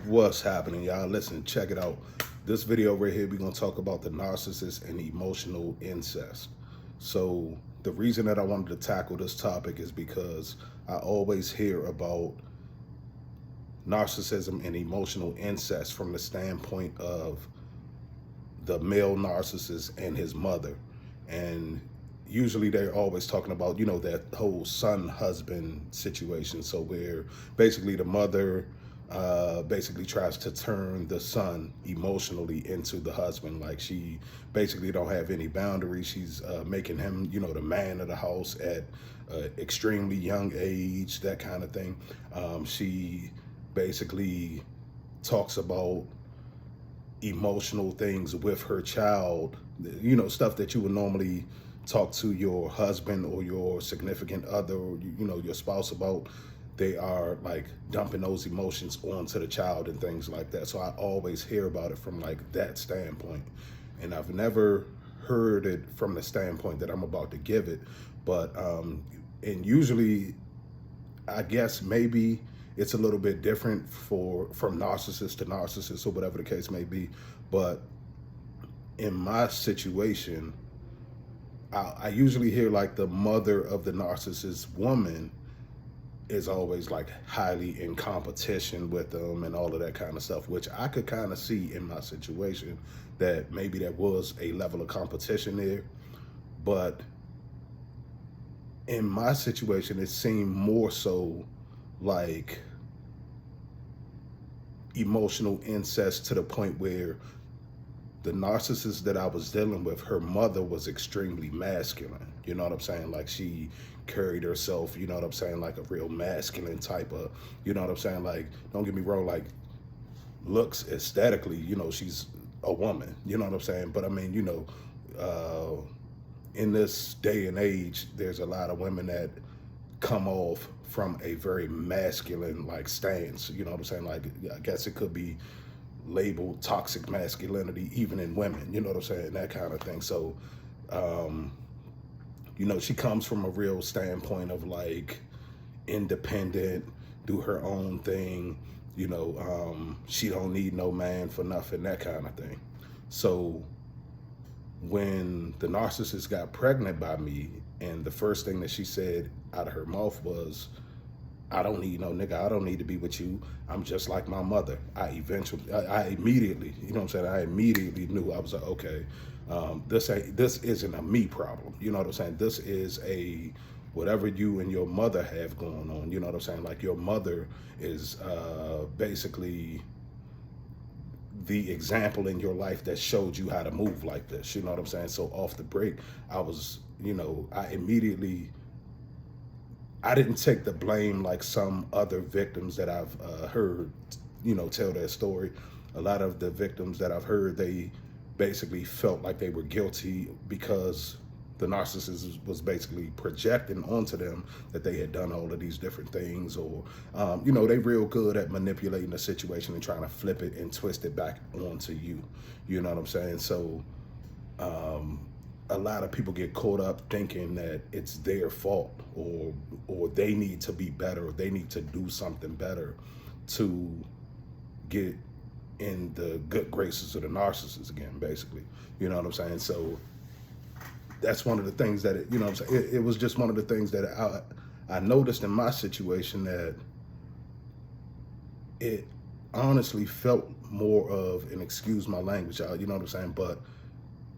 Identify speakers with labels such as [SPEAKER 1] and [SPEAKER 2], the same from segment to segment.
[SPEAKER 1] What's happening, y'all? Listen, check it out. This video right here, we're going to talk about the narcissist and emotional incest. So, the reason that I wanted to tackle this topic is because I always hear about narcissism and emotional incest from the standpoint of the male narcissist and his mother. And usually they're always talking about, that whole son husband situation. So where basically the mother basically tries to turn the son emotionally into the husband. Like she basically don't have any boundaries. She's making him, the man of the house at extremely young age, that kind of thing. She basically talks about emotional things with her child, stuff that you would normally talk to your husband or your significant other, or, your spouse about. They are like dumping those emotions onto the child and things like that. So I always hear about it from like that standpoint. And I've never heard it from the standpoint that I'm about to give it. But, and usually I guess maybe it's a little bit different from narcissist to narcissist or whatever the case may be. But in my situation, I usually hear like the mother of the narcissist woman is always like highly in competition with them and all of that kind of stuff, which I could kind of see in my situation that maybe there was a level of competition there. But in my situation, it seemed more so like emotional incest to the point where the narcissist that I was dealing with, her mother was extremely masculine. You know what I'm saying? Like she carried herself, you know what I'm saying, like a real masculine type of, you know what I'm saying? Like, don't get me wrong, like looks aesthetically, she's a woman, you know what I'm saying? But I mean, in this day and age, there's a lot of women that come off from a very masculine like stance, you know what I'm saying? Like, I guess it could be labeled toxic masculinity even in women, you know what I'm saying, that kind of thing. So she comes from a real standpoint of like independent, do her own thing, she don't need no man for nothing, that kind of thing. So when the narcissist got pregnant by me, and the first thing that she said out of her mouth was, I don't need no nigga. I don't need to be with you. I'm just like my mother. I immediately, you know what I'm saying? I immediately knew. I was like, okay, this isn't a me problem. You know what I'm saying? This is a whatever you and your mother have going on. You know what I'm saying? Like your mother is basically the example in your life that showed you how to move like this. You know what I'm saying? So off the break, I was, I didn't take the blame like some other victims that I've heard, tell their story. A lot of the victims that I've heard, they basically felt like they were guilty because the narcissist was basically projecting onto them that they had done all of these different things, or, they real good at manipulating the situation and trying to flip it and twist it back onto you. You know what I'm saying? So, a lot of people get caught up thinking that it's their fault, or they need to be better, or they need to do something better to get in the good graces of the narcissist again, basically. You know what I'm saying? So that's one of the things that you know what I'm saying, it was just one of the things that I noticed in my situation, that it honestly felt more of, and excuse my language, y'all, you know what I'm saying, but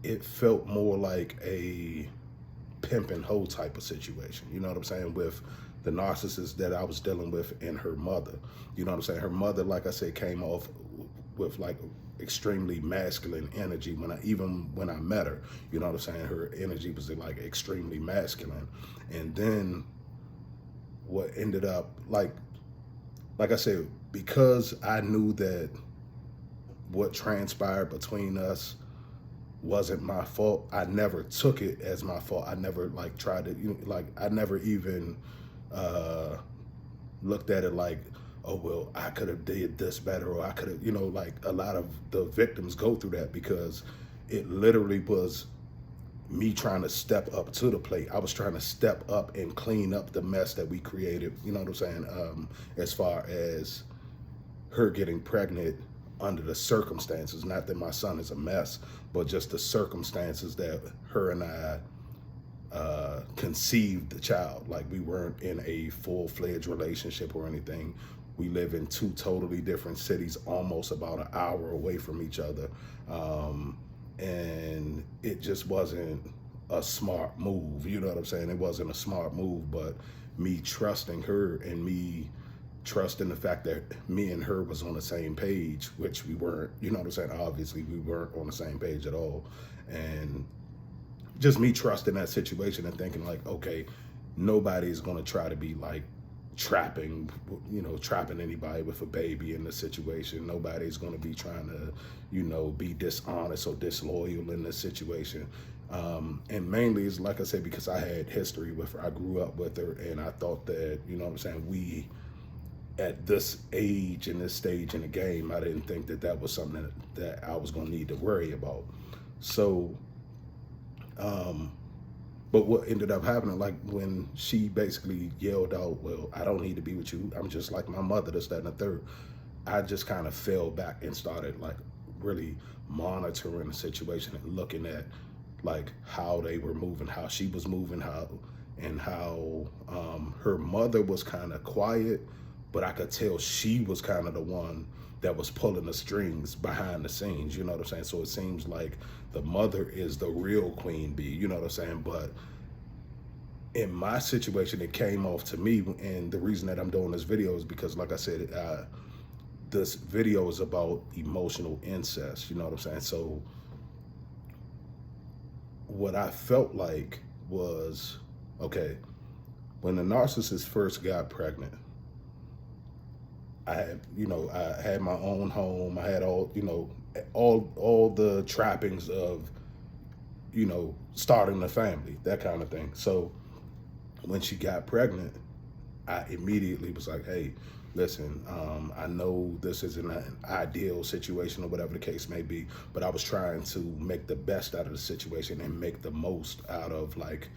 [SPEAKER 1] it felt more like a pimp and hoe type of situation, you know what I'm saying, with the narcissist that I was dealing with and her mother. You know what I'm saying? Her mother, like I said, came off with like extremely masculine energy when I met her. You know what I'm saying? Her energy was like extremely masculine. And then what ended up, like I said, because I knew that what transpired between us wasn't my fault, I never took it as my fault. I never like tried to, I never even looked at it like, oh, well, I could have did this better, or I could have, like a lot of the victims go through that, because it literally was me trying to step up to the plate. I was trying to step up and clean up the mess that we created, you know what I'm saying, as far as her getting pregnant under the circumstances, not that my son is a mess, but just the circumstances that her and I conceived the child. Like, we weren't in a full-fledged relationship or anything. We live in two totally different cities, almost about an hour away from each other. And it just wasn't a smart move. You know what I'm saying? It wasn't a smart move, but me trusting her and me trusting the fact that me and her was on the same page, which we weren't, you know what I'm saying? Obviously, we weren't on the same page at all. And just me trusting that situation and thinking like, okay, nobody's going to try to be like trapping anybody with a baby in the situation. Nobody's going to be trying to, be dishonest or disloyal in this situation. And mainly it's like I said, because I had history with her. I grew up with her, and I thought that, we, at this age and this stage in the game, I didn't think that that was something that I was going to need to worry about. So, but what ended up happening, like when she basically yelled out, well, I don't need to be with you, I'm just like my mother, this, that, and the third, I just kind of fell back and started like really monitoring the situation and looking at like how they were moving, how she was moving, how her mother was kind of quiet, but I could tell she was kind of the one that was pulling the strings behind the scenes, you know what I'm saying? So it seems like the mother is the real queen bee, you know what I'm saying? But in my situation, it came off to me, and the reason that I'm doing this video is because, like I said, this video is about emotional incest, you know what I'm saying? So what I felt like was, okay, when the narcissist first got pregnant, I had my own home. I had all the trappings of, starting a family, that kind of thing. So when she got pregnant, I immediately was like, hey, listen, I know this isn't an ideal situation or whatever the case may be, but I was trying to make the best out of the situation and make the most out of like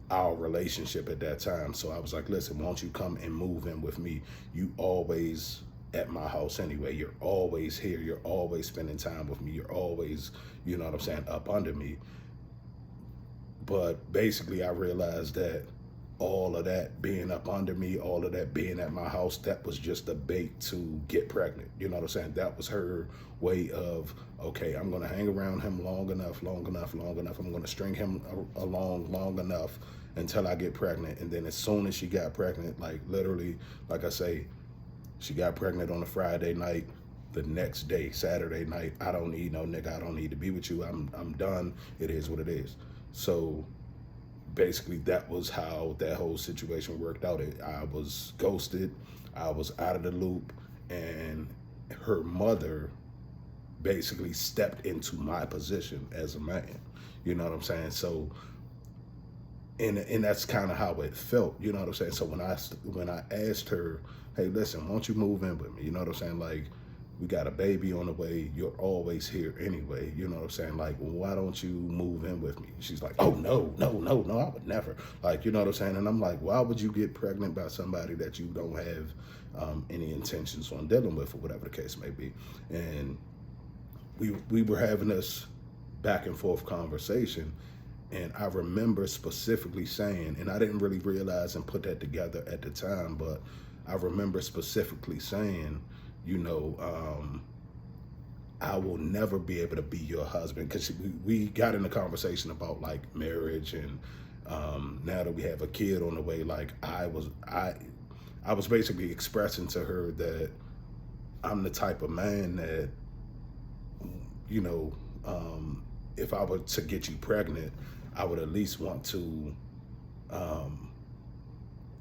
[SPEAKER 1] our relationship at that time. So I was like, listen, won't you come and move in with me? You always at my house anyway. You're always here. You're always spending time with me. You're always, you know what I'm saying, up under me. But basically I realized that all of that being up under me, all of that being at my house, that was just a bait to get pregnant. You know what I'm saying? That was her way of, okay, I'm going to hang around him long enough. I'm going to string him along long enough until I get pregnant. And then as soon as she got pregnant, like literally, like I say, she got pregnant on a Friday night. The next day, Saturday night, I don't need no nigga. I don't need to be with you. I'm done. It is what it is. So basically that was how that whole situation worked out. I was ghosted. I was out of the loop, and her mother basically stepped into my position as a man. You know what I'm saying? So, and that's kind of how it felt. You know what I'm saying? So when I asked her, hey, listen, won't you move in with me? You know what I'm saying? Like, we got a baby on the way. You're always here anyway. You know what I'm saying? Like, why don't you move in with me? She's like, oh, no, I would never. Like, you know what I'm saying? And I'm like, why would you get pregnant by somebody that you don't have any intentions on dealing with, or whatever the case may be? And we were having this back and forth conversation. And I remember specifically saying, and I didn't really realize and put that together at the time, but I remember specifically saying, I will never be able to be your husband, because we got in a conversation about like marriage, and now that we have a kid on the way, like I was basically expressing to her that I'm the type of man that, if I were to get you pregnant, I would at least want to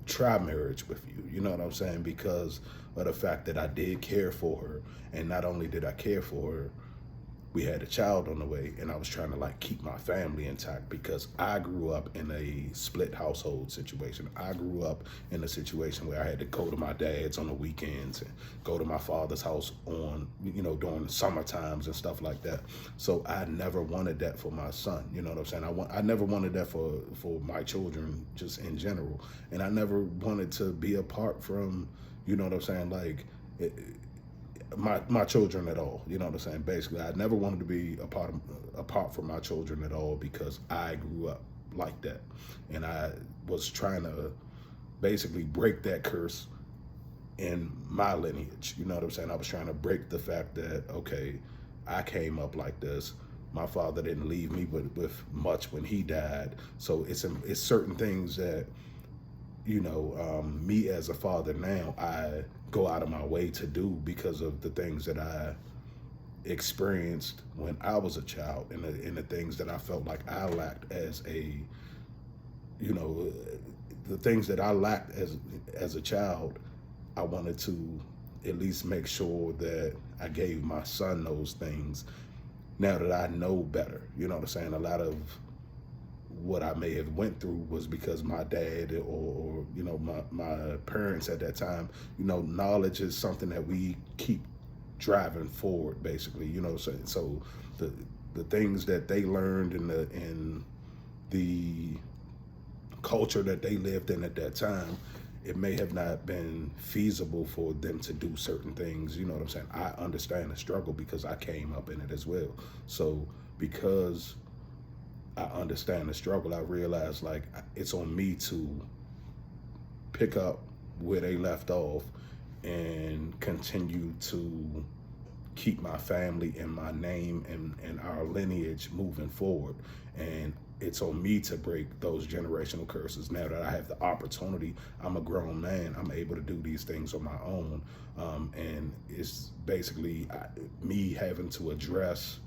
[SPEAKER 1] try marriage with you. You know what I'm saying? Because of the fact that I did care for her, and not only did I care for her, we had a child on the way, and I was trying to like keep my family intact, because I grew up in a split household situation. I grew up in a situation where I had to go to my dad's on the weekends and go to my father's house on, during summer times and stuff like that. So I never wanted that for my son. You know what I'm saying? I never wanted that for my children just in general. And I never wanted to be apart from, you know what I'm saying? Like, my children at all. You know what I'm saying? Basically, I never wanted to be apart from my children at all because I grew up like that, and I was trying to basically break that curse in my lineage. You know what I'm saying? I was trying to break the fact that, okay, I came up like this. My father didn't leave me with much when he died. So it's certain things that, me as a father now, I go out of my way to do because of the things that I experienced when I was a child, and the things that I felt like I lacked as a, the things that I lacked as a child. I wanted to at least make sure that I gave my son those things now that I know better. You know what I'm saying? A lot of what I may have went through was because my dad or my parents at that time, knowledge is something that we keep driving forward, basically, so the things that they learned in the culture that they lived in at that time, it may have not been feasible for them to do certain things. You know what I'm saying? I understand the struggle because I came up in it as well. So because I understand the struggle, I realize like it's on me to pick up where they left off and continue to keep my family and my name and our lineage moving forward. And it's on me to break those generational curses. Now that I have the opportunity, I'm a grown man, I'm able to do these things on my own. And it's basically me having to address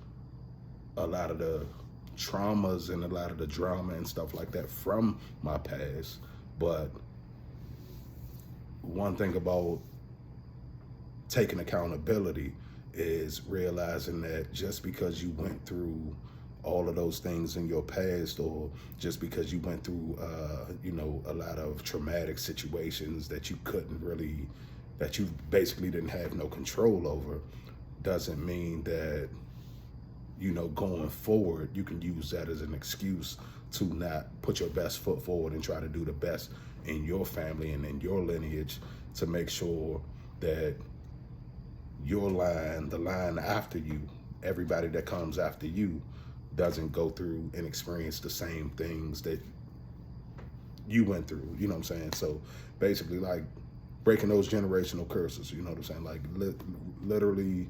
[SPEAKER 1] a lot of the traumas and a lot of the drama and stuff like that from my past. But one thing about taking accountability is realizing that just because you went through all of those things in your past, or just because you went through a lot of traumatic situations that you basically didn't have no control over, doesn't mean that going forward you can use that as an excuse to not put your best foot forward and try to do the best in your family and in your lineage to make sure that your line, the line after you, everybody that comes after you, doesn't go through and experience the same things that you went through. You know what I'm saying? So basically, like, breaking those generational curses. You know what I'm saying? Like literally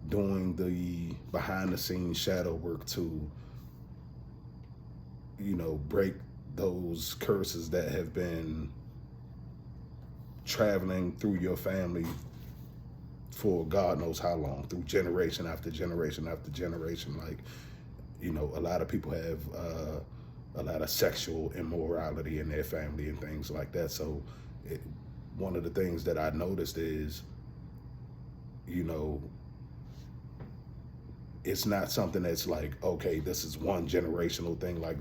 [SPEAKER 1] doing the behind the scenes shadow work to break those curses that have been traveling through your family for God knows how long, through generation after generation after generation. Like, a lot of people have a lot of sexual immorality in their family and things like that. So one of the things that I noticed is, it's not something that's like, okay, this is one generational thing, like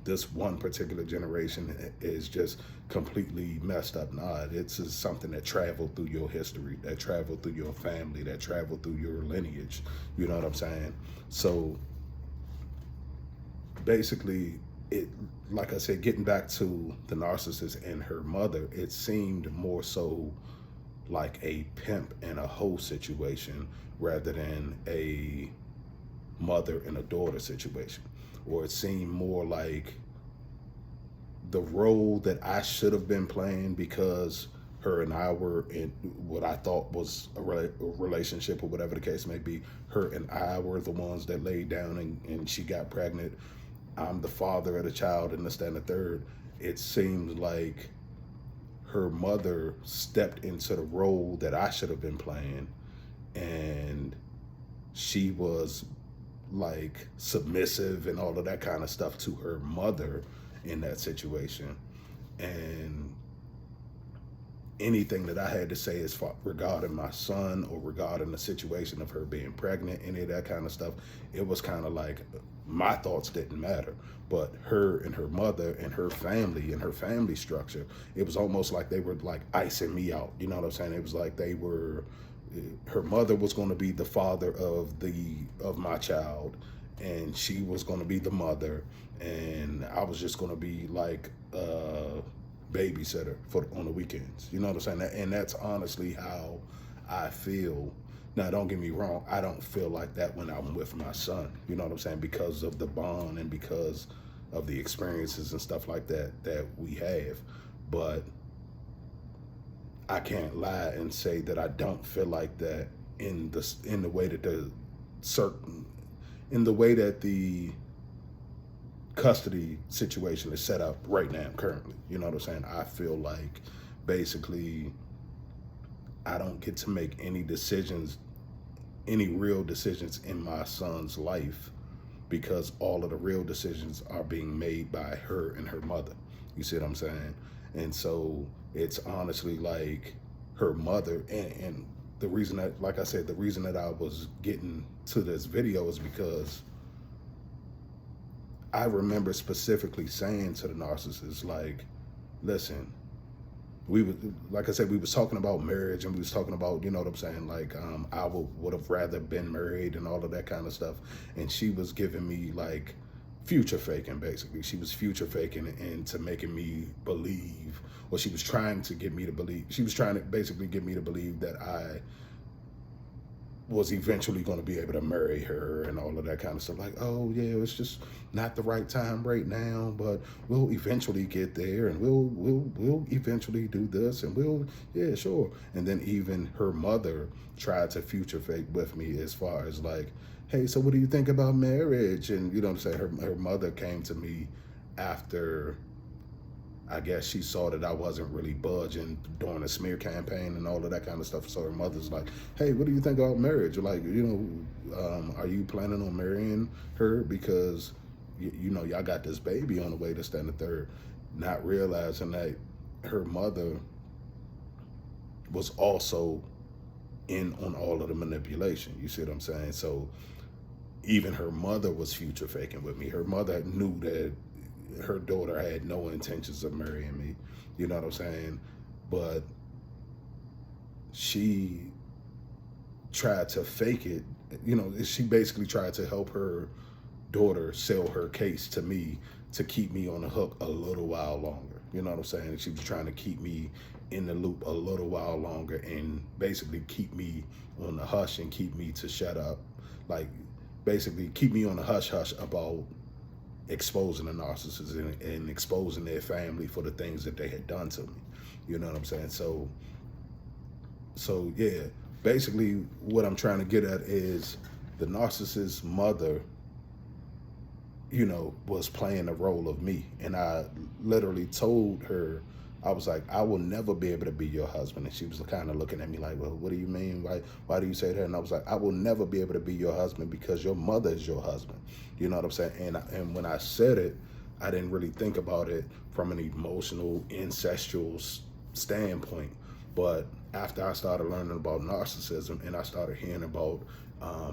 [SPEAKER 1] this one particular generation is just completely messed up. Nah, it's just something that traveled through your history, that traveled through your family, that traveled through your lineage. You know what I'm saying? So basically, like I said, getting back to the narcissist and her mother, it seemed more so like a pimp and a hoe situation rather than a mother and a daughter situation. Or it seemed more like the role that I should have been playing, because her and I were in what I thought was a relationship or whatever the case may be. Her and I were the ones that laid down and she got pregnant. I'm the father of the child and this, that, and the third. It seemed like her mother stepped into the role that I should have been playing, and she was like submissive and all of that kind of stuff to her mother in that situation. And anything that I had to say as far regarding my son or regarding the situation of her being pregnant, any of that kind of stuff, it was kind of like my thoughts didn't matter. But her and her mother and her family structure, it was almost like they were like icing me out. You know what I'm saying? It was like her mother was going to be the father of my child, and she was going to be the mother, and I was just going to be like babysitter on the weekends. You know what I'm saying? And that's honestly how I feel. Now, don't get me wrong, I don't feel like that when I'm with my son. You know what I'm saying? Because of the bond and because of the experiences and stuff like that we have. But I can't lie and say that I don't feel like that in the way that the custody situation is set up right now currently. You know what I'm saying? I feel like basically I don't get to make any real decisions in my son's life, because all of the real decisions are being made by her and her mother. You see what I'm saying? And so it's honestly like her mother, and the reason that, like I said, the reason that I was getting to this video is because I remember specifically saying to the narcissist, like, listen, like I said, we was talking about marriage, and we was talking about, you know what I'm saying, like, I would have rather been married and all of that kind of stuff. And she was giving me like future faking, basically. She was future faking into making me believe, or she was trying to get me to believe, she was trying to basically get me to believe that I was eventually going to be able to marry her and all of that kind of stuff. Like, oh yeah, it's just not the right time right now, but we'll eventually get there, and we'll eventually do this, and yeah, sure. And then even her mother tried to future fake with me as far as like, hey, so what do you think about marriage? And you know what I'm saying? Her mother came to me after, I guess she saw that I wasn't really budging during the smear campaign and all of that kind of stuff. So her mother's like, hey, what do you think about marriage? Like, are you planning on marrying her? Because, y'all got this baby on the way, this, that, and the third. Not realizing that her mother was also in on all of the manipulation. You see what I'm saying? So even her mother was future faking with me. Her mother knew that her daughter had no intentions of marrying me, you know what I'm saying? But she tried to fake it. She basically tried to help her daughter sell her case to me to keep me on the hook a little while longer. You know what I'm saying? She was trying to keep me in the loop a little while longer, and basically keep me on the hush and keep me to shut up. Like, basically keep me on the hush hush about exposing the narcissists and exposing their family for the things that they had done to me. You know what I'm saying? So yeah, basically what I'm trying to get at is the narcissist's mother, was playing the role of me. And I literally told her, I was like, I will never be able to be your husband. And she was kind of looking at me like, well, what do you mean? Why do you say that? And I was like, I will never be able to be your husband because your mother is your husband. You know what I'm saying? And when I said it, I didn't really think about it from an emotional, incestual standpoint. But after I started learning about narcissism, and I started hearing about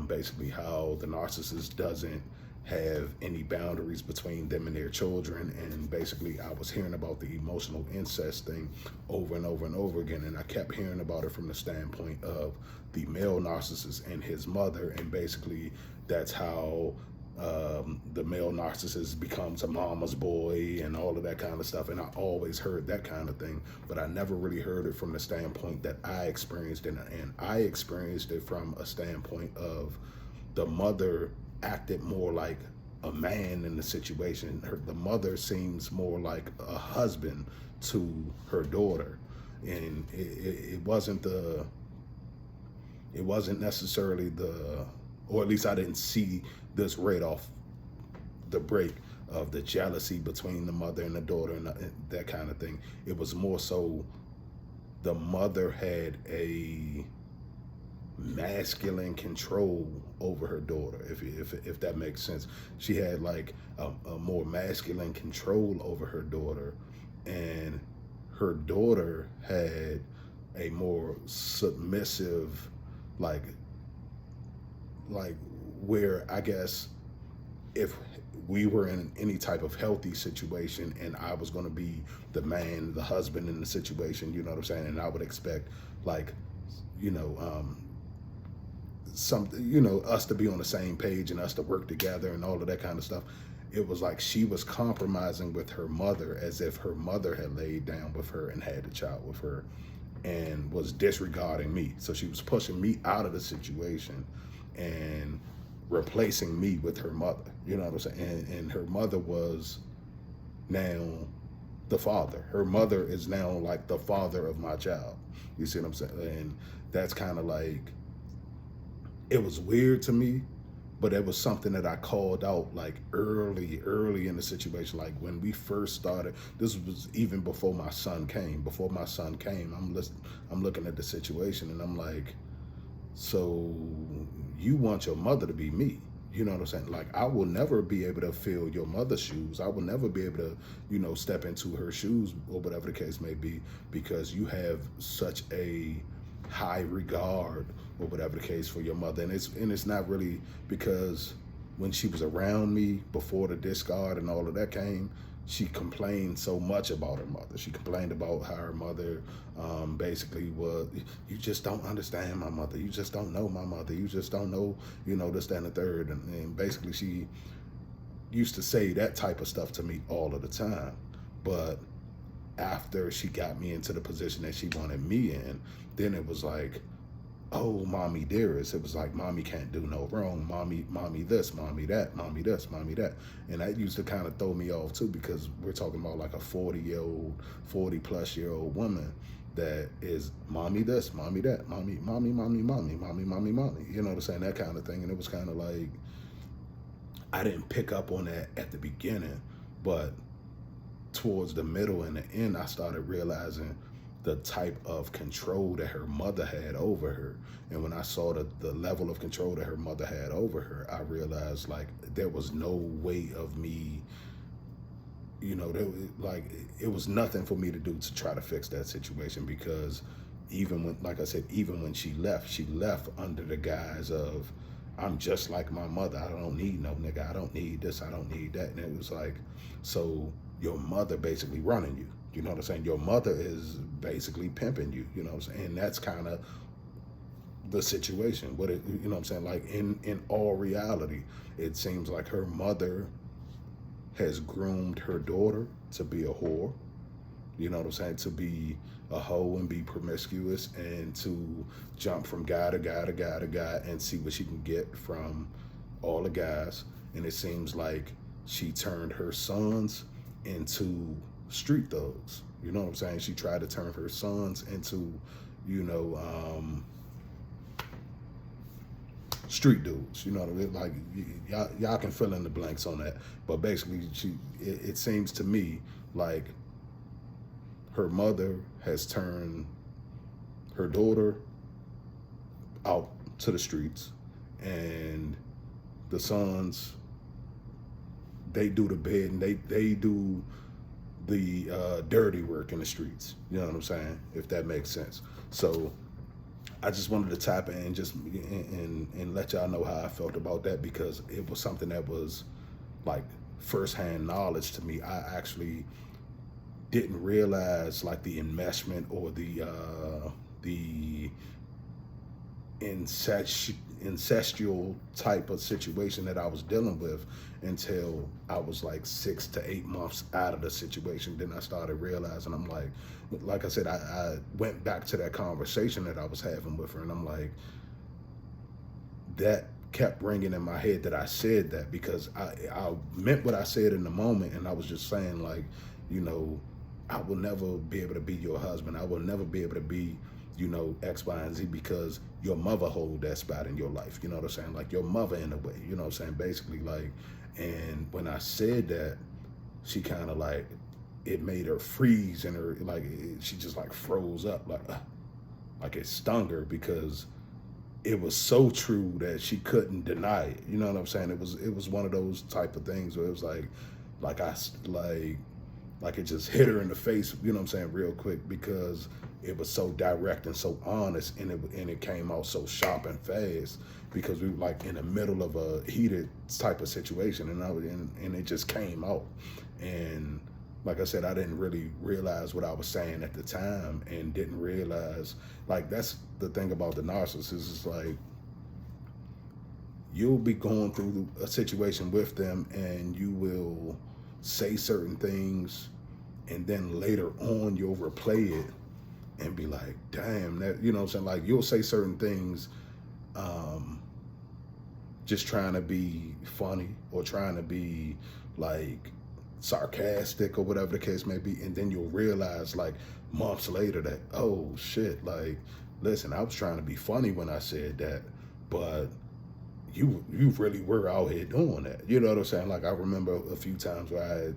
[SPEAKER 1] basically how the narcissist doesn't have any boundaries between them and their children, and basically I was hearing about the emotional incest thing over and over and over again, and I kept hearing about it from the standpoint of the male narcissist and his mother, and basically that's how the male narcissist becomes a mama's boy and all of that kind of stuff. And I always heard that kind of thing, but I never really heard it from the standpoint that I experienced it. And I experienced it from a standpoint of the mother acted more like a man in the situation. The mother seems more like a husband to her daughter, and it wasn't necessarily or at least I didn't see this right off the break of the jealousy between the mother and the daughter and that kind of thing. It was more so the mother had a masculine control over her daughter, if that makes sense. She had like a more masculine control over her daughter, and her daughter had a more submissive, like where I guess if we were in any type of healthy situation and I was going to be the man, the husband in the situation, you know what I'm saying? And I would expect like, something, us to be on the same page and us to work together and all of that kind of stuff. It was like she was compromising with her mother as if her mother had laid down with her and had a child with her. and was disregarding me. So she was pushing me out of the situation and replacing me with her mother. You know what I'm saying? And her mother was now the father. Her mother is now like the father of my child. You see what I'm saying? And that's kind of like, it was weird to me, but it was something that I called out like early in the situation. Like when we first started, this was even before my son came. Before my son came, I'm looking at the situation and I'm like, so you want your mother to be me. You know what I'm saying? Like, I will never be able to fill your mother's shoes. I will never be able to, you know, step into her shoes or whatever the case may be, because you have such a high regard or whatever the case for your mother. And it's not really because when she was around me before the discard and all of that came, she complained so much about her mother. She complained about how her mother basically was, you just don't understand my mother. You just don't know my mother. You just don't know, you know, this, that, and the third. And basically she used to say that type of stuff to me all of the time. But after she got me into the position that she wanted me in, then it was like, oh, mommy dearest. It was like, mommy can't do no wrong. Mommy this, mommy that, mommy this, mommy that. And that used to kind of throw me off too, because we're talking about like a 40-plus-year-old woman that is mommy this, mommy that, mommy. You know what I'm saying? That kind of thing. And it was kind of like, I didn't pick up on that at the beginning, but towards the middle and the end, I started realizing the type of control that her mother had over her. And when I saw the level of control that her mother had over her, I realized like there was no way of me, you know, like it was nothing for me to do to try to fix that situation, because even when, like I said, even when she left under the guise of, I'm just like my mother. I don't need no nigga. I don't need this. I don't need that. And it was like, so your mother basically running you. You know what I'm saying? Your mother is basically pimping you. You know what I'm saying? And that's kind of the situation. What it, you know what I'm saying? Like in all reality, it seems like her mother has groomed her daughter to be a whore. You know what I'm saying? To be a hoe and be promiscuous and to jump from guy to guy to guy to guy and see what she can get from all the guys. And it seems like she turned her sons into street thugs. You know what I'm saying? She tried to turn her sons into, you know, street dudes. You know what I mean? Like y'all can fill in the blanks on that. But basically, it seems to me like her mother has turned her daughter out to the streets, and the sons, they do the bed and they do the dirty work in the streets. You know what I'm saying? If that makes sense. So I just wanted to tap in and just and let y'all know how I felt about that, because it was something that was like firsthand knowledge to me. I actually didn't realize like the enmeshment or the incestual type of situation that I was dealing with until I was like 6 to 8 months out of the situation. Then I started realizing, I'm like I said, I went back to that conversation that I was having with her, and I'm like, that kept ringing in my head that I said that, because I meant what I said in the moment, and I was just saying like, you know, I will never be able to be your husband. I will never be able to be, you know, X, Y, and Z, because your mother hold that spot in your life. You know what I'm saying? Like your mother in a way, you know what I'm saying? Basically, like, and when I said that, she kind of like, it made her freeze, and her, like, she just like froze up, like it stung her, because it was so true that she couldn't deny it. You know what I'm saying? It was one of those type of things where it was like it just hit her in the face, you know what I'm saying, real quick, because it was so direct and so honest, and it came out so sharp and fast, because we were like in the middle of a heated type of situation, and it just came out. And like I said, I didn't really realize what I was saying at the time, and didn't realize, like, that's the thing about the narcissist, is like, you'll be going through a situation with them and you will say certain things, and then later on you'll replay it and be like, damn, that, you know what I'm saying? Like, you'll say certain things just trying to be funny or trying to be like sarcastic or whatever the case may be. And then you'll realize like months later that, oh shit, like, listen, I was trying to be funny when I said that, but you really were out here doing that. You know what I'm saying? Like, I remember a few times where I had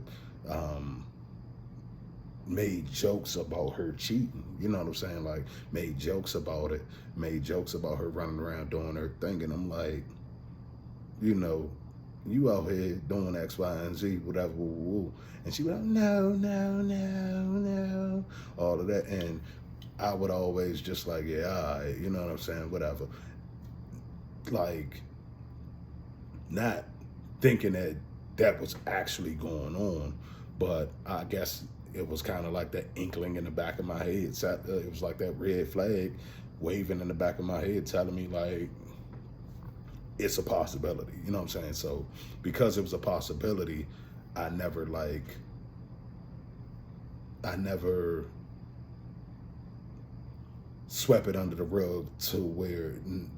[SPEAKER 1] made jokes about her cheating. You know what I'm saying? Like, made jokes about it, made jokes about her running around doing her thing. And I'm like, you know, you out here doing X, Y, and Z, whatever, woo, woo. And she was like, no, no, no, no, all of that. And I would always just like, yeah, all right, you know what I'm saying, whatever. Like, not thinking that that was actually going on, but I guess it was kind of like that inkling in the back of my head. It was like that red flag waving in the back of my head telling me like, it's a possibility, you know what I'm saying? So because it was a possibility, I never swept it under the rug to where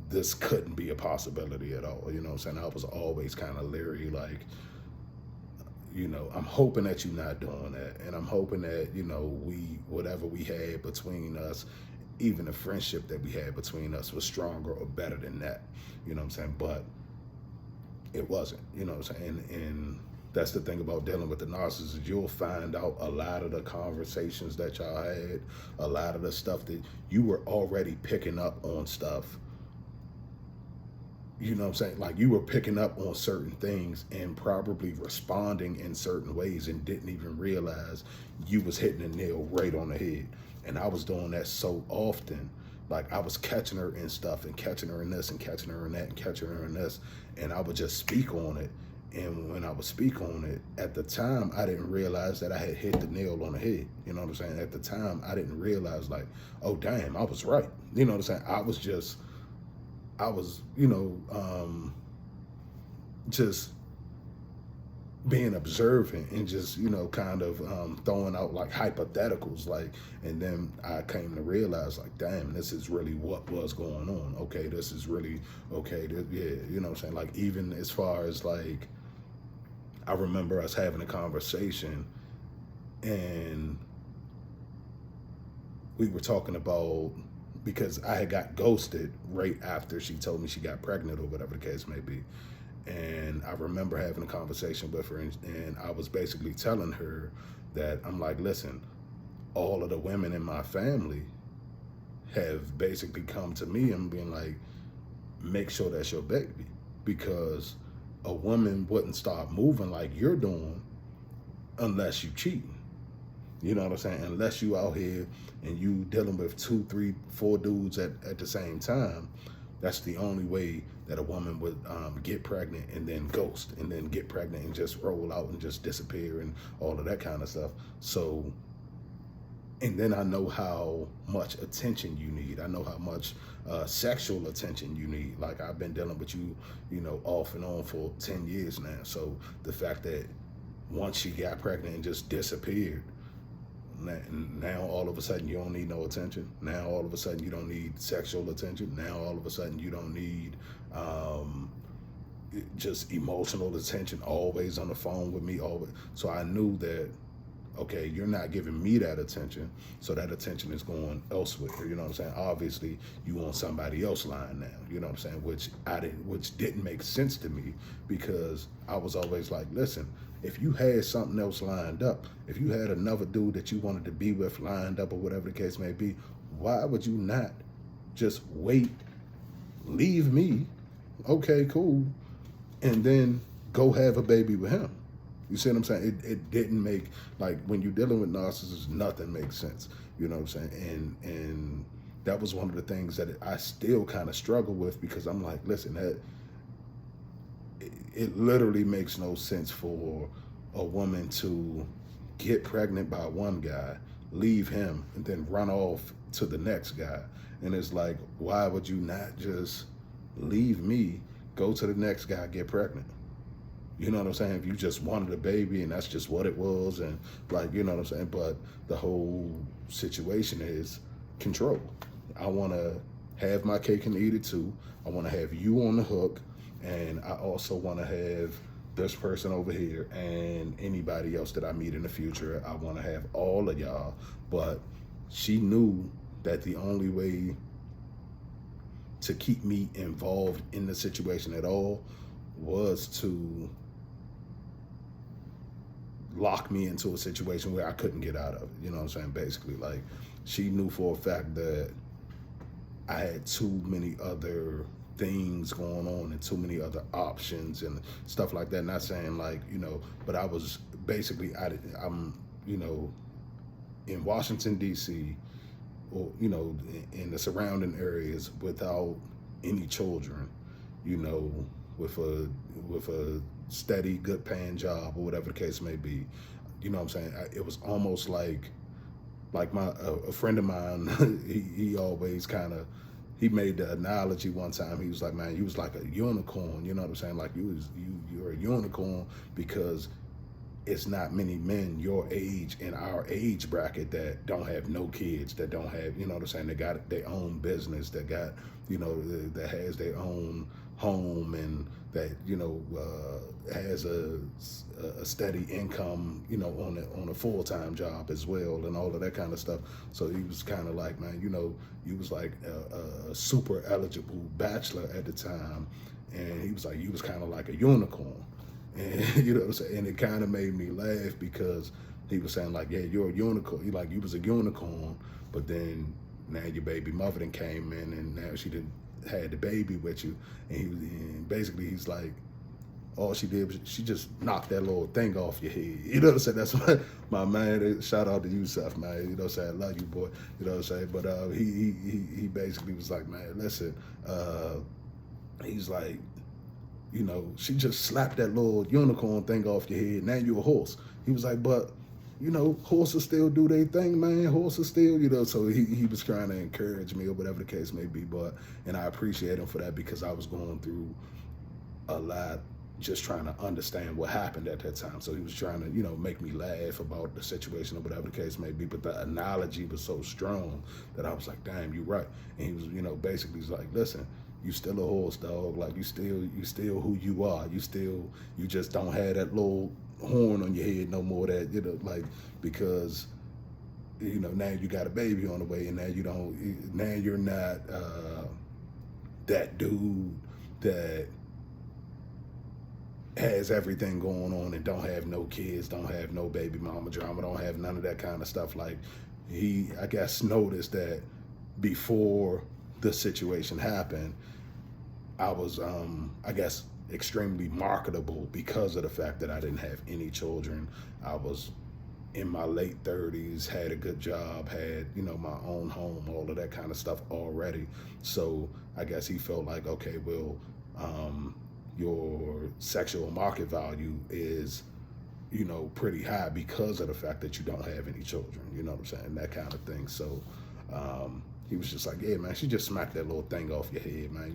[SPEAKER 1] this couldn't be a possibility at all. You know what I'm saying? I was always kind of leery, like, you know, I'm hoping that you're not doing that. And I'm hoping that, you know, whatever we had between us, even the friendship that we had between us was stronger or better than that. You know what I'm saying? But it wasn't, you know what I'm saying? And that's the thing about dealing with the narcissist. You'll find out a lot of the conversations that y'all had, a lot of the stuff that you were already picking up on stuff. You know what I'm saying? Like, you were picking up on certain things and probably responding in certain ways and didn't even realize you was hitting the nail right on the head. And I was doing that so often. Like, I was catching her in stuff and catching her in this and catching her in that and catching her in this. And I would just speak on it. And when I would speak on it, at the time, I didn't realize that I had hit the nail on the head. You know what I'm saying? At the time, I didn't realize like, oh, damn, I was right. You know what I'm saying? I was, you know, just being observant and just, you know, kind of throwing out like hypotheticals, like, and then I came to realize like, damn, this is really what was going on. Okay, this is really, okay, yeah, you know what I'm saying? Like, even as far as like, I remember us having a conversation and we were talking about, because I had got ghosted right after she told me she got pregnant or whatever the case may be. And I remember having a conversation with her and I was basically telling her that I'm like, listen, all of the women in my family have basically come to me and been like, make sure that's your baby, because a woman wouldn't start moving like you're doing unless you cheating. You know what I'm saying? Unless you out here and you dealing with 2, 3, 4 dudes at the same time, that's the only way that a woman would get pregnant and then ghost, and then get pregnant and just roll out and just disappear and all of that kind of stuff. So, and then I know how much attention you need. I know how much sexual attention you need. Like, I've been dealing with you, you know, off and on for 10 years now. So the fact that once she got pregnant and just disappeared, now all of a sudden you don't need no attention. Now all of a sudden you don't need sexual attention. Now all of a sudden you don't need just emotional attention, always on the phone with me, always. So I knew that, okay, you're not giving me that attention, so that attention is going elsewhere. You know what I'm saying? Obviously, you want somebody else lying now. You know what I'm saying? Which didn't make sense to me, because I was always like, listen, if you had something else lined up, if you had another dude that you wanted to be with lined up or whatever the case may be, why would you not just wait, leave me, okay, cool, and then go have a baby with him? You see what I'm saying? It didn't make, like, when you're dealing with narcissists, nothing makes sense. You know what I'm saying? And that was one of the things that I still kind of struggle with, because I'm like, listen, it literally makes no sense for a woman to get pregnant by one guy, leave him, and then run off to the next guy. And it's like, why would you not just leave me, go to the next guy, get pregnant? You know what I'm saying? If you just wanted a baby and that's just what it was, and like, you know what I'm saying? But the whole situation is, control. I want to have my cake and eat it too. I want to have you on the hook, and I also want to have this person over here and anybody else that I meet in the future. I want to have all of y'all. But she knew that the only way to keep me involved in the situation at all was to lock me into a situation where I couldn't get out of it. You know what I'm saying? Basically, like, she knew for a fact that I had too many other things going on and too many other options and stuff like that. Not saying like, but I was basically, I'm, in Washington, D.C., or, in the surrounding areas without any children, with a steady, good paying job or whatever the case may be. You know what I'm saying? It was almost like a friend of mine, he always he made the analogy one time. He was like, man, you was like a unicorn. You know what I'm saying? Like you're a unicorn because it's not many men your age in our age bracket that don't have no kids, that don't have, you know what I'm saying, they got their own business, that got, that has their own home, and that, has a steady income, on a full-time job as well, and all of that kind of stuff. So he was kind of like, man, you was like a super eligible bachelor at the time, and he was like, you was kind of like a unicorn. And you know what I'm saying? And it kind of made me laugh because he was saying like, yeah, you're a unicorn. You was a unicorn, but then now your baby mother then came in, and now she didn't had the baby with you. And basically he's like, all she did was she just knocked that little thing off your head. You know what I'm saying? That's what my man, shout out to you, Seth, man. You know what I'm saying? I love you, boy. You know what I'm saying? But he basically was like, man, listen, he's like, she just slapped that little unicorn thing off your head. Now you're a horse. He was like, but, horses still do their thing, man. Horses still, so he was trying to encourage me or whatever the case may be. And I appreciate him for that because I was going through a lot just trying to understand what happened at that time. So he was trying to, make me laugh about the situation or whatever the case may be. But the analogy was so strong that I was like, damn, you're right. And he was, basically he's like, listen, you still a horse, dog. Like you still who you are. You just don't have that little horn on your head no more, that, because, now you got a baby on the way, and now you're not that dude that has everything going on and don't have no kids, don't have no baby mama drama, don't have none of that kind of stuff. Like he, I guess, noticed that before the situation happened, I was, I guess, extremely marketable because of the fact that I didn't have any children. I was in my late 30s, had a good job, had, my own home, all of that kind of stuff already. So I guess he felt like, okay, well, your sexual market value is, pretty high because of the fact that you don't have any children, you know what I'm saying, that kind of thing. So he was just like, yeah, man, she just smacked that little thing off your head, man.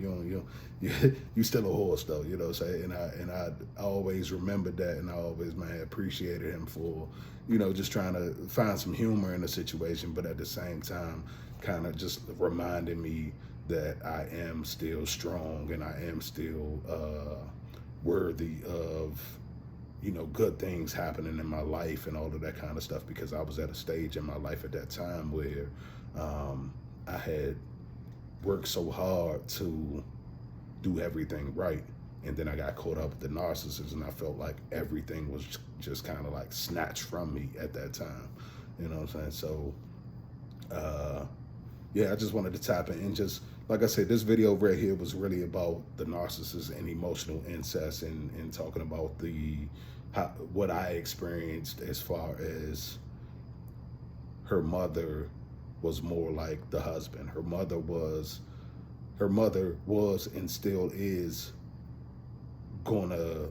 [SPEAKER 1] You still a horse though, you know what I'm saying? And I always remembered that, and I always, man, appreciated him for, just trying to find some humor in the situation, but at the same time, kind of just reminding me that I am still strong and I am still worthy of, good things happening in my life and all of that kind of stuff, because I was at a stage in my life at that time where I had worked so hard to do everything right, and then I got caught up with the narcissist, and I felt like everything was just kind of like snatched from me at that time. You know what I'm saying? So, yeah, I just wanted to tap in and just, like I said, this video right here was really about the narcissist and emotional incest, and talking about what I experienced as far as her mother was more like the husband. Her mother was and still is gonna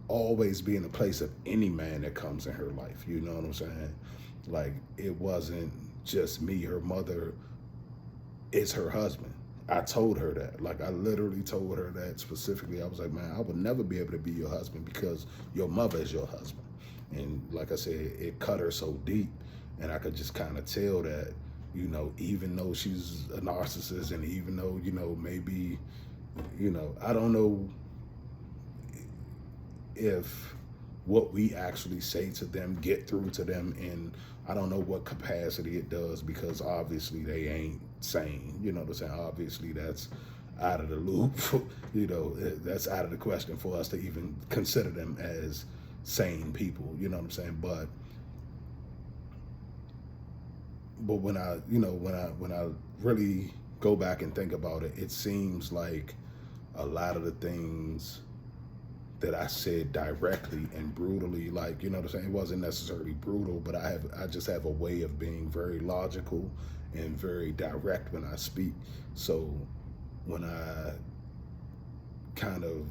[SPEAKER 1] always be in the place of any man that comes in her life. You know what I'm saying? Like, it wasn't just me. Her mother is her husband. I told her that. Like, I literally told her that specifically. I was like, man, I would never be able to be your husband because your mother is your husband. And like I said, it cut her so deep, and I could just kind of tell that, you know, even though she's a narcissist, and even though, you know, maybe, you know, I don't know if what we actually say to them get through to them, and I don't know what capacity it does, because obviously they ain't sane, you know what I'm saying? Obviously that's out of the loop. You know, that's out of the question for us to even consider them as sane people, you know what I'm saying? But when I, you know, when I really go back and think about it, it seems like a lot of the things that I said directly and brutally, like, you know what I'm saying? It wasn't necessarily brutal, but I just have a way of being very logical and very direct when I speak. So when I kind of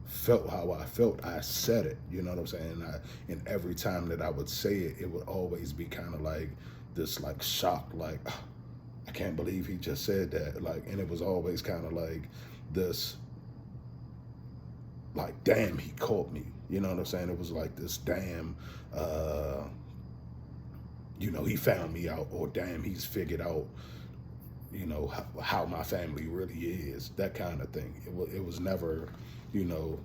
[SPEAKER 1] felt how I felt, I said it, you know what I'm saying? And every time that I would say it, it would always be kind of like this, like, shock, like, "Ah, I can't believe he just said that." Like, and it was always kind of like this, like, damn, he caught me. You know what I'm saying? It was like this, damn, you know, he found me out, or damn, he's figured out, you know, how my family really is, that kind of thing. It was never, you know,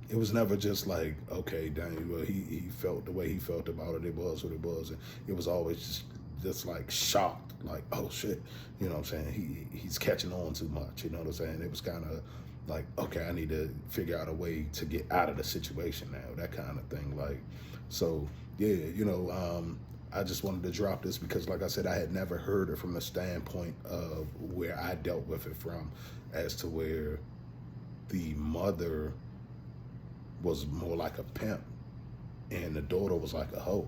[SPEAKER 1] it was never just like, okay, dang, well, he felt the way he felt about it. It was what it was. And it was always just like shocked, like, oh shit, you know what I'm saying? He's catching on too much, you know what I'm saying? It was kind of like, okay, I need to figure out a way to get out of the situation now, that kind of thing. Like, so yeah, you know, I just wanted to drop this because, like I said, I had never heard it from the standpoint of where I dealt with it from, as to where the mother was more like a pimp and the daughter was like a hoe.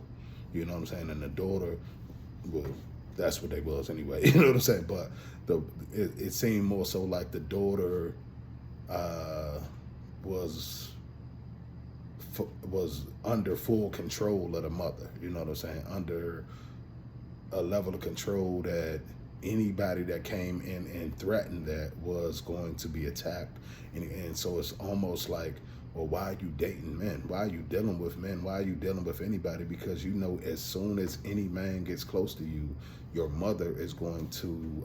[SPEAKER 1] You know what I'm saying? And the daughter, well, that's what they was anyway. You know what I'm saying? But it seemed more so like the daughter was under full control of the mother. You know what I'm saying? Under a level of control that anybody that came in and threatened that was going to be attacked. And so it's almost like, well, why are you dating men? Why are you dealing with men? Why are you dealing with anybody? Because you know, as soon as any man gets close to you, your mother is going to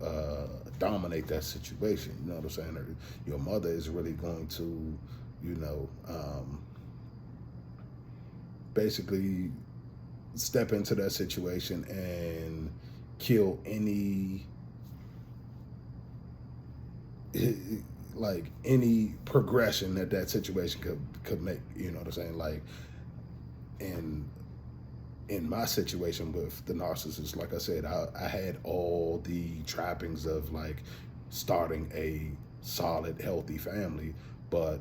[SPEAKER 1] dominate that situation. You know what I'm saying? Your mother is really going to, you know, basically step into that situation and kill any, like, any progression that that situation could make. You know what I'm saying? Like, in my situation with the narcissist, like I said, I had all the trappings of like starting a solid, healthy family, but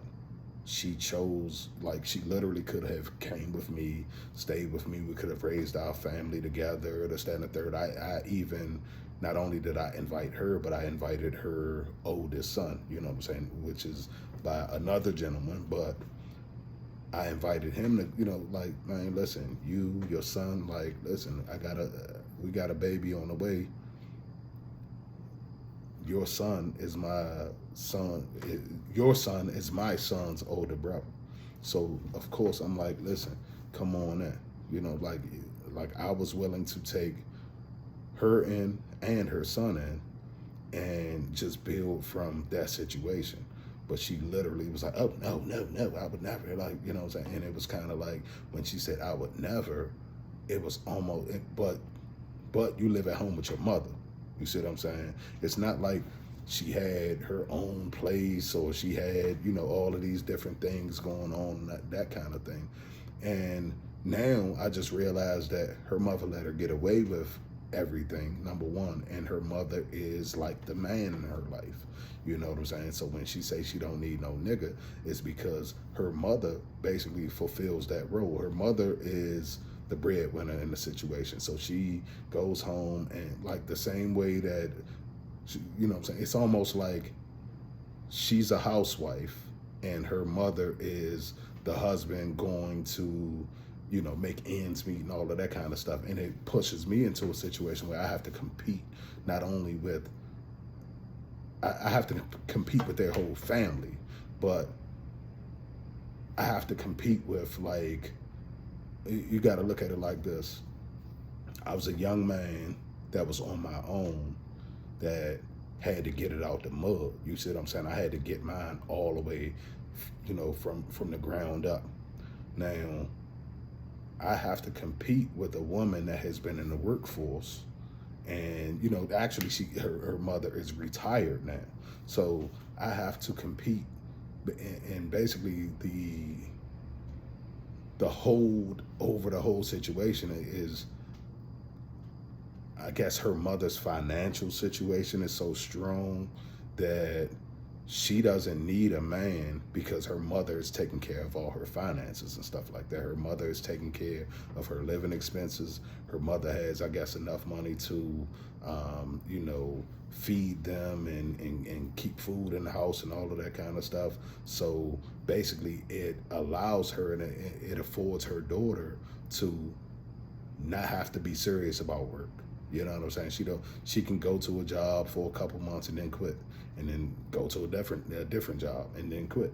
[SPEAKER 1] she chose, like, she literally could have came with me, stayed with me. We could have raised our family together, this, that, and the third. I even, not only did I invite her, but I invited her oldest son, you know what I'm saying, which is by another gentleman, but I invited him to, you know, like, man, listen, your son, like, listen, we got a baby on the way. Your son is my son. Your son is my son's older brother. So of course I'm like, listen, come on in. You know, like I was willing to take her in and her son in and just build from that situation. But she literally was like, oh, no, no, no, I would never. Like, you know what I'm saying? And it was kind of like, when she said I would never, it was almost, but you live at home with your mother. You see what I'm saying? It's not like she had her own place, or she had, you know, all of these different things going on, that kind of thing. And now I just realized that her mother let her get away with everything, number one, and her mother is like the man in her life. You know what I'm saying? So when she says she don't need no nigga, it's because her mother basically fulfills that role. Her mother is the breadwinner in the situation. So she goes home, and like the same way that, she, you know what I'm saying? It's almost like she's a housewife and her mother is the husband going to, you know, make ends meet and all of that kind of stuff. And it pushes me into a situation where I have to compete not only with, I have to compete with their whole family, but I have to compete with, like, you got to look at it like this. I was a young man that was on my own that had to get it out the mud. You see what I'm saying? I had to get mine all the way, from the ground up. Now, I have to compete with a woman that has been in the workforce, and actually, her mother is retired now, so I have to compete, and basically the hold over the whole situation is, I guess, her mother's financial situation is so strong that she doesn't need a man because her mother is taking care of all her finances and stuff like that. Her mother is taking care of her living expenses. Her mother has, I guess, enough money to, feed them and keep food in the house and all of that kind of stuff. So basically it allows her, and it affords her daughter to not have to be serious about work. You know what I'm saying? She can go to a job for a couple months and then quit, and then go to a different job and then quit,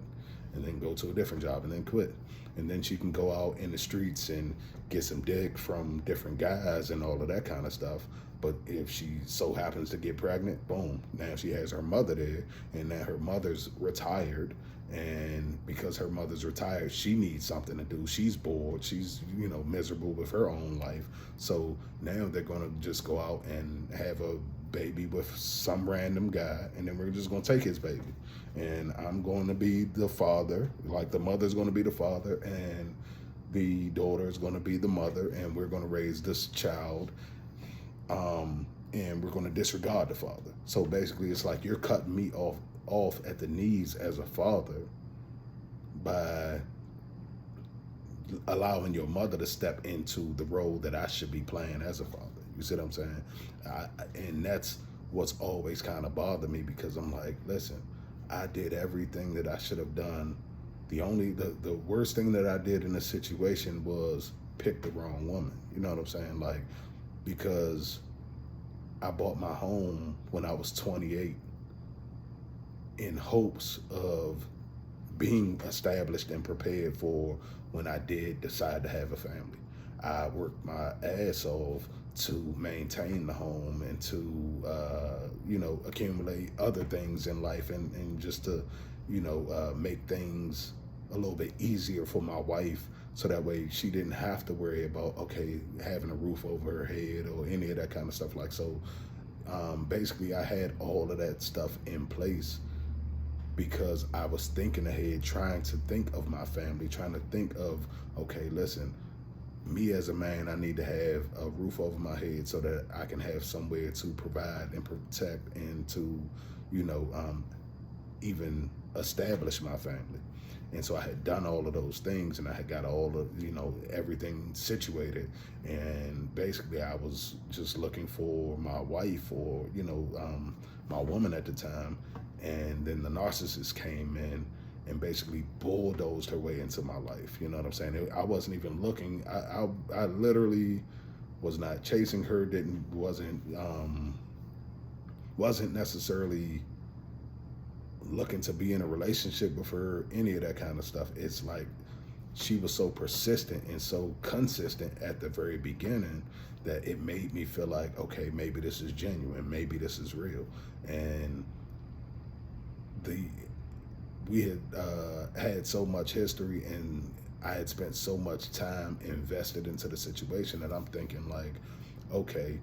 [SPEAKER 1] and then go to a different job and then quit. And then she can go out in the streets and get some dick from different guys and all of that kind of stuff. But if she so happens to get pregnant, boom, now she has her mother there, and now her mother's retired. And because her mother's retired, she needs something to do. She's bored. She's, miserable with her own life. So now they're going to just go out and have a baby with some random guy, and then we're just going to take his baby. And I'm going to be the father, like the mother's going to be the father, and the daughter is going to be the mother, and we're going to raise this child, and we're going to disregard the father. So basically it's like you're cutting me off at the knees as a father by allowing your mother to step into the role that I should be playing as a father. You see what I'm saying? And that's what's always kind of bothered me, because I'm like, listen, I did everything that I should have done. The worst thing that I did in this situation was pick the wrong woman. You know what I'm saying? Like, because I bought my home when I was 28 in hopes of being established and prepared for when I did decide to have a family. I worked my ass off to maintain the home and to, accumulate other things in life, and just to, make things a little bit easier for my wife, so that way she didn't have to worry about, having a roof over her head or any of that kind of stuff. Like, so basically I had all of that stuff in place because I was thinking ahead, trying to think of my family, trying to think of, listen, me as a man, I need to have a roof over my head so that I can have somewhere to provide and protect and to, even establish my family. And so I had done all of those things, and I had got all of, everything situated. And basically I was just looking for my wife, or, my woman at the time. And then the narcissist came in and basically bulldozed her way into my life. You know what I'm saying? I wasn't even looking. I literally was not chasing her. Wasn't necessarily looking to be in a relationship with her, any of that kind of stuff. It's like she was so persistent and so consistent at the very beginning that it made me feel like, okay, maybe this is genuine, maybe this is real. And we had had so much history, and I had spent so much time invested into the situation, that I'm thinking like, okay,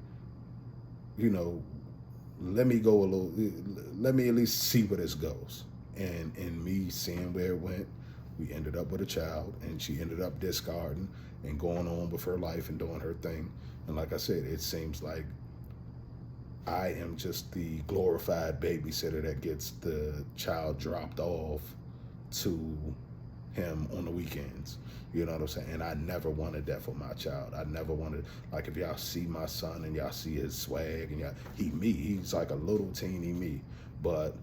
[SPEAKER 1] let me at least see where this goes. And in me seeing where it went, we ended up with a child, and she ended up discarding and going on with her life and doing her thing. And like I said, it seems like I am just the glorified babysitter that gets the child dropped off to him on the weekends. You know what I'm saying? And I never wanted that for my child. I never wanted, like, if y'all see my son and y'all see his swag, and he's like a little teeny me, but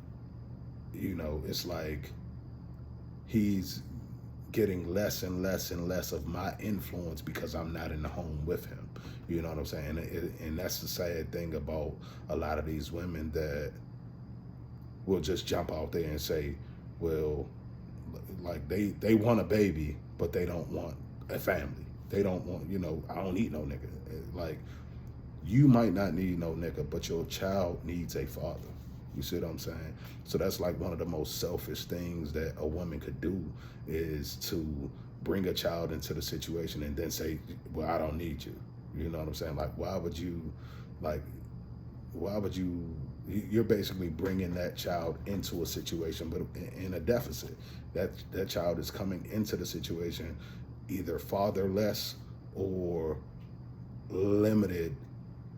[SPEAKER 1] it's like he's getting less and less and less of my influence because I'm not in the home with him. You know what I'm saying? And that's the sad thing about a lot of these women that will just jump out there and say, well, like they want a baby, but they don't want a family. They don't want, I don't need no nigga. Like, You might not need no nigga, but your child needs a father. You see what I'm saying? So that's like one of the most selfish things that a woman could do, is to bring a child into the situation and then say, well, I don't need you. You know what I'm saying? Like, like, why would you, you're basically bringing that child into a situation, but in a deficit. That child is coming into the situation either fatherless or limited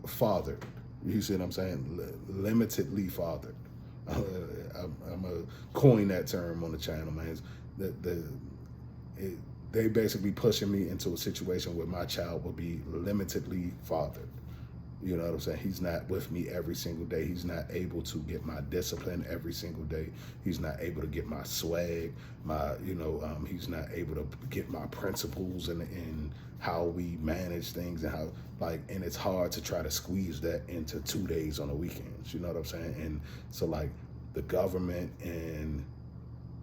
[SPEAKER 1] fathered. You see what I'm saying? Limitedly fathered. I'm gonna coin that term on the channel, man. They basically pushing me into a situation where my child will be limitedly fathered. You know what I'm saying? He's not with me every single day. He's not able to get my discipline every single day. He's not able to get my swag, he's not able to get my principles and how we manage things and how, like, and it's hard to try to squeeze that into 2 days on the weekends. You know what I'm saying? And so, like, the government and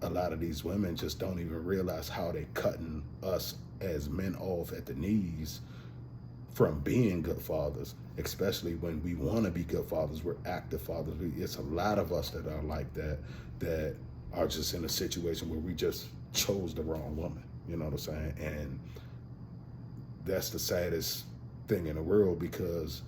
[SPEAKER 1] a lot of these women just don't even realize how they cutting us as men off at the knees from being good fathers, especially when we want to be good fathers. We're active fathers. It's a lot of us that are like that are just in a situation where we just chose the wrong woman. You know what I'm saying? And that's the saddest thing in the world, because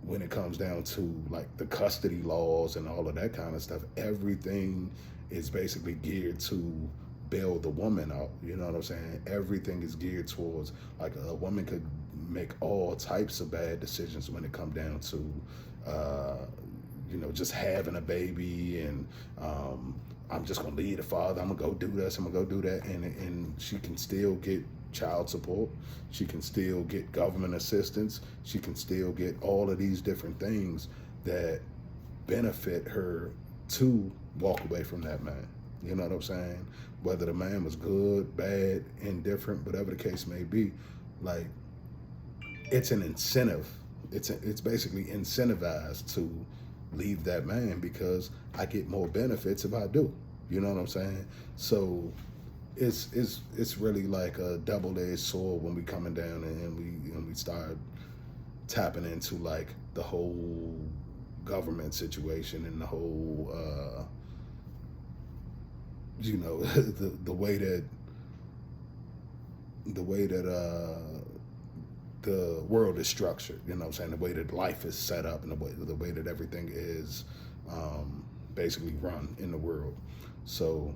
[SPEAKER 1] when it comes down to like the custody laws and all of that kind of stuff, everything is basically geared to bail the woman out. You know what I'm saying? Everything is geared towards, like, a woman could make all types of bad decisions when it comes down to just having a baby, and I'm just gonna leave the father, I'm gonna go do this, I'm gonna go do that, and she can still get child support, she can still get government assistance, she can still get all of these different things that benefit her to walk away from that man. You know what I'm saying? Whether the man was good, bad, indifferent, whatever the case may be, like, it's an incentive. It's basically incentivized to leave that man because I get more benefits if I do. You know what I'm saying? So it's really like a double-edged sword when we coming down and we start tapping into like the whole government situation and the whole the way that the world is structured, you know what I'm saying, the way that life is set up and the way that everything is basically run in the world. So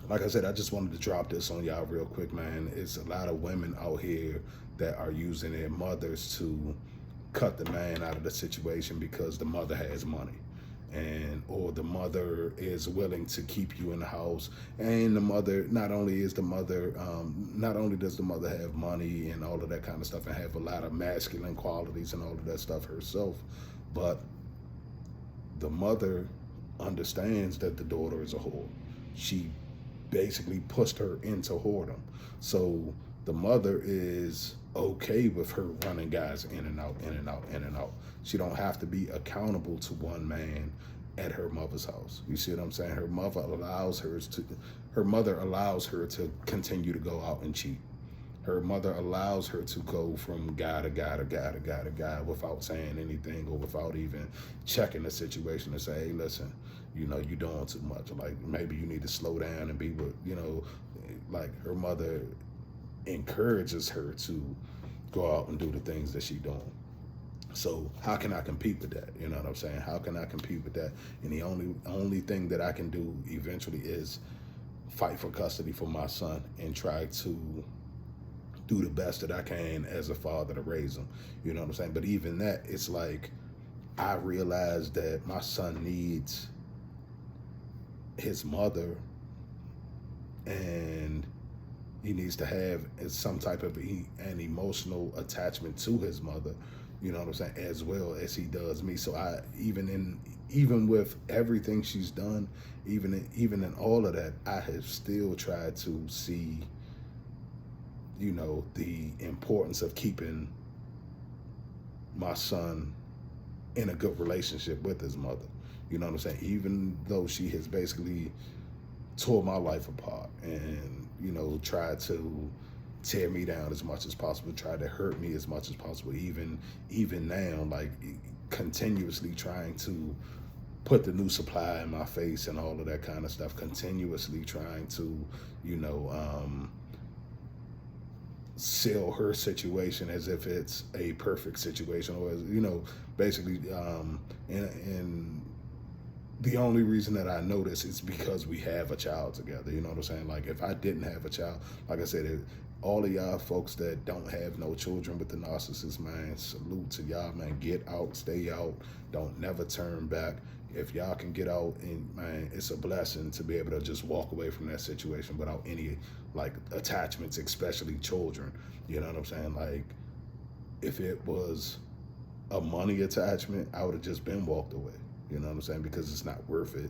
[SPEAKER 1] like I said, I just wanted to drop this on y'all real quick, man. It's a lot of women out here that are using their mothers to cut the man out of the situation because the mother has money, or the mother is willing to keep you in the house. And the mother, not only does the mother have money and all of that kind of stuff and have a lot of masculine qualities and all of that stuff herself, but the mother understands that the daughter is a whore. She basically pushed her into whoredom. So the mother is okay with her running guys in and out, in and out, in and out. She don't have to be accountable to one man at her mother's house. You see what I'm saying? Her mother allows her to continue to go out and cheat. Her mother allows her to go from guy to guy to guy to guy to guy without saying anything or without even checking the situation and say, hey, listen, you're doing too much. Like, maybe you need to slow down and be with, like, her mother encourages her to go out and do the things that she's doing. So how can I compete with that? You know what I'm saying? How can I compete with that? And the only thing that I can do eventually is fight for custody for my son and try to do the best that I can as a father to raise him. You know what I'm saying? But even that, it's like, I realize that my son needs his mother, and he needs to have some type of an emotional attachment to his mother, you know what I'm saying, as well as he does me. So I, even with everything she's done, even in all of that, I have still tried to see, the importance of keeping my son in a good relationship with his mother. You know what I'm saying? Even though she has basically tore my life apart and, tried to tear me down as much as possible, try to hurt me as much as possible. Even now, like continuously trying to put the new supply in my face and all of that kind of stuff. Continuously trying to, you know, sell her situation as if it's a perfect situation, or as, you know, basically, and the only reason that I know this is because we have a child together. You know what I'm saying? Like, if I didn't have a child, like I said, all of y'all folks that don't have no children with the narcissist, man, salute to y'all, man. Get out, stay out, don't never turn back. If y'all can get out, and man, it's a blessing to be able to just walk away from that situation without any like attachments, especially children. You know what I'm saying? Like, if it was a money attachment, I would have just been walked away. You know what I'm saying? Because it's not worth it.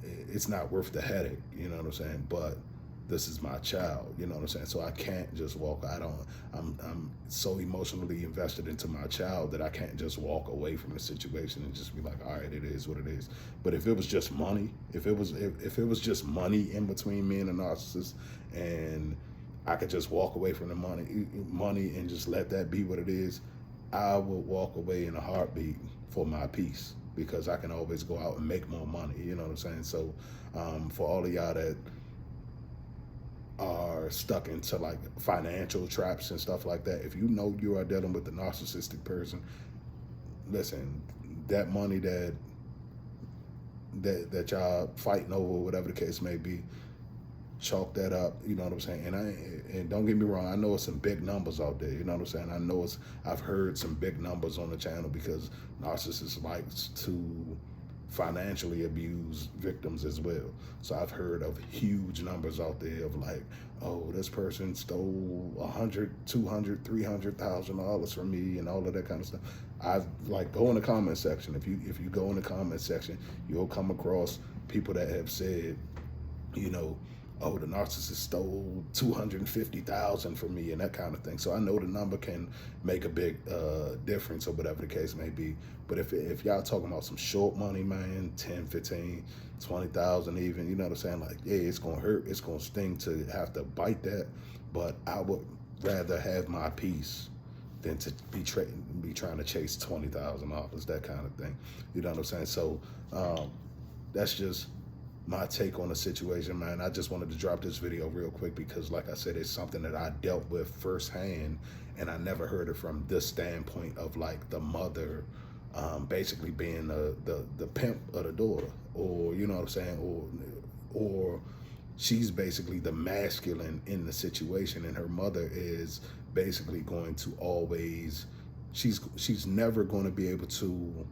[SPEAKER 1] It's not worth the headache. You know what I'm saying? But this is my child. You know what I'm saying? So I can't just walk. I'm so emotionally invested into my child that I can't just walk away from the situation and just be like, all right, it is what it is. But if it was just money, if it was just money in between me and a narcissist, and I could just walk away from the money and just let that be what it is, I would walk away in a heartbeat for my peace, because I can always go out and make more money. You know what I'm saying? So for all of y'all that are stuck into like financial traps and stuff like that, if you know you are dealing with a narcissistic person, listen, that money that y'all fighting over, whatever the case may be, chalk that up. You know what I'm saying? And don't get me wrong, I know it's some big numbers out there. You know what I'm saying? I know I've heard some big numbers on the channel, because narcissists likes to financially abuse victims as well. So I've heard of huge numbers out there of like, oh, this person stole $100, $200, $300,000 from me, and all of that kind of stuff. I've like, go in the comment section. If you go in the comment section, you'll come across people that have said, you know, oh, the narcissist stole $250,000 from me, and that kind of thing. So I know the number can make a big difference, or whatever the case may be. But if y'all talking about some short money, man, 10, 15, 20,000 even, you know what I'm saying? Like, yeah, it's gonna hurt, it's gonna sting to have to bite that, but I would rather have my peace than to be trying to chase $20,000, that kind of thing. You know what I'm saying? So that's just my take on the situation, man. I just wanted to drop this video real quick because, like I said, it's something that I dealt with firsthand, and I never heard it from this standpoint of like the mother basically being the pimp of the daughter, or you know what I'm saying, or she's basically the masculine in the situation, and her mother is basically going to always, she's never going to be able to,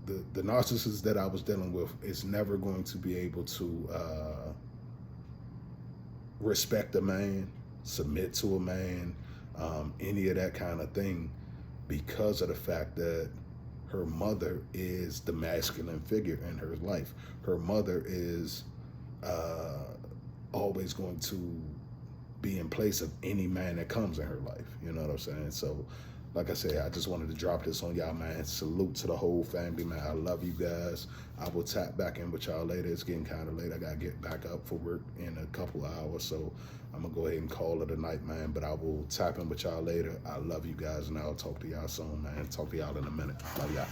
[SPEAKER 1] the narcissist that I was dealing with is never going to be able to respect a man, submit to a man, any of that kind of thing, because of the fact that her mother is the masculine figure in her life. Her mother is always going to be in place of any man that comes in her life. You know what I'm saying? So, like I said, I just wanted to drop this on y'all, man. Salute to the whole family, man. I love you guys. I will tap back in with y'all later. It's getting kind of late. I got to get back up for work in a couple of hours, so I'm going to go ahead and call it a night, man. But I will tap in with y'all later. I love you guys, and I'll talk to y'all soon, man. Talk to y'all in a minute. Love y'all.